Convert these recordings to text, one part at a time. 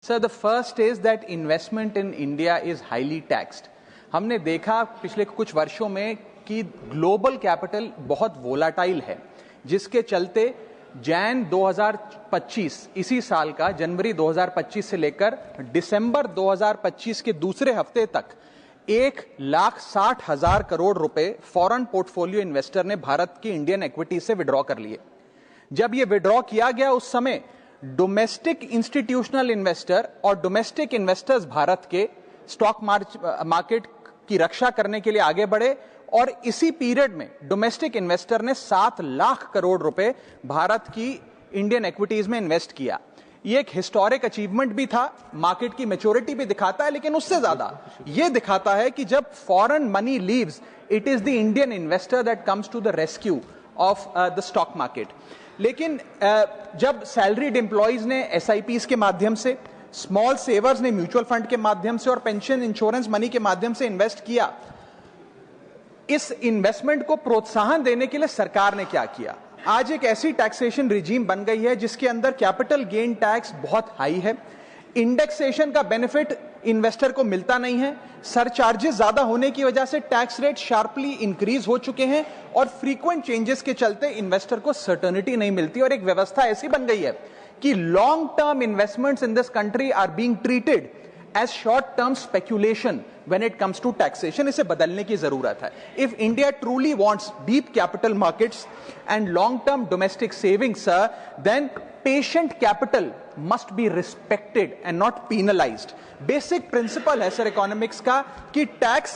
Sir, the first is that investment in India is highly taxed. हमने देखा पिछले कुछ वर्षों में कि ग्लोबल कैपिटल बहुत वोलाटाइल है, जिसके चलते जैन 2025 इसी साल का जनवरी 2025 से लेकर दिसंबर 2025 के दूसरे हफ्ते तक 1,60,000 करोड़ रुपए फॉरेन पोर्टफोलियो इन्वेस्टर ने भारत की इंडियन इक्विटी से विड्रॉ कर लिए। जब यह विड्रॉ किया गया उस समय डोमेस्टिक इंस्टीट्यूशनल इन्वेस्टर और डोमेस्टिक इन्वेस्टर्स भारत के स्टॉक मार्केट की रक्षा करने के लिए आगे बढ़े और इसी पीरियड में डोमेस्टिक इन्वेस्टर ने 7 लाख करोड़ रुपए भारत की इंडियन इक्विटीज में इन्वेस्ट किया। ये एक हिस्टोरिक अचीवमेंट भी था, मार्केट की मैच्योरिटी भी दिखाता है, लेकिन उससे ज्यादा यह दिखाता है कि जब foreign money leaves, it is the Indian investor that comes to the rescue of the stock market. लेकिन जब सैलरीड एम्प्लॉइज ने एसआईपीज के माध्यम से, स्मॉल सेवर्स ने म्यूचुअल फंड के माध्यम से और पेंशन इंश्योरेंस मनी के माध्यम से इन्वेस्ट किया, इस इन्वेस्टमेंट को प्रोत्साहन देने के लिए सरकार ने क्या किया? आज एक ऐसी टैक्सेशन रिजीम बन गई है जिसके अंदर कैपिटल गेन टैक्स बहुत हाई है, इंडेक्सेशन का बेनिफिट इन्वेस्टर को मिलता नहीं है, सरचार्जेस ज्यादा होने की वजह से टैक्स रेट शार्पली इंक्रीज हो चुके हैं और फ्रीक्वेंट चेंजेस के चलते इन्वेस्टर को सर्टेनिटी नहीं मिलती और एक व्यवस्था ऐसी बन गई है कि long term investments in this country are being treated as short term speculation when it comes to taxation। इसे बदलने की जरूरत है। If India truly wants deep capital markets and long-term domestic savings, sir, then patient capital must be respected and not penalized। Basic principle है sir economics का कि tax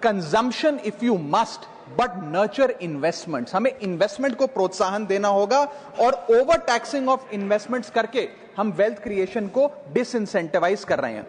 consumption if you must, but nurture investments। हमें investment को प्रोत्साहन देना होगा और over taxing of investments करके हम wealth creation को disincentivize कर रहे हैं।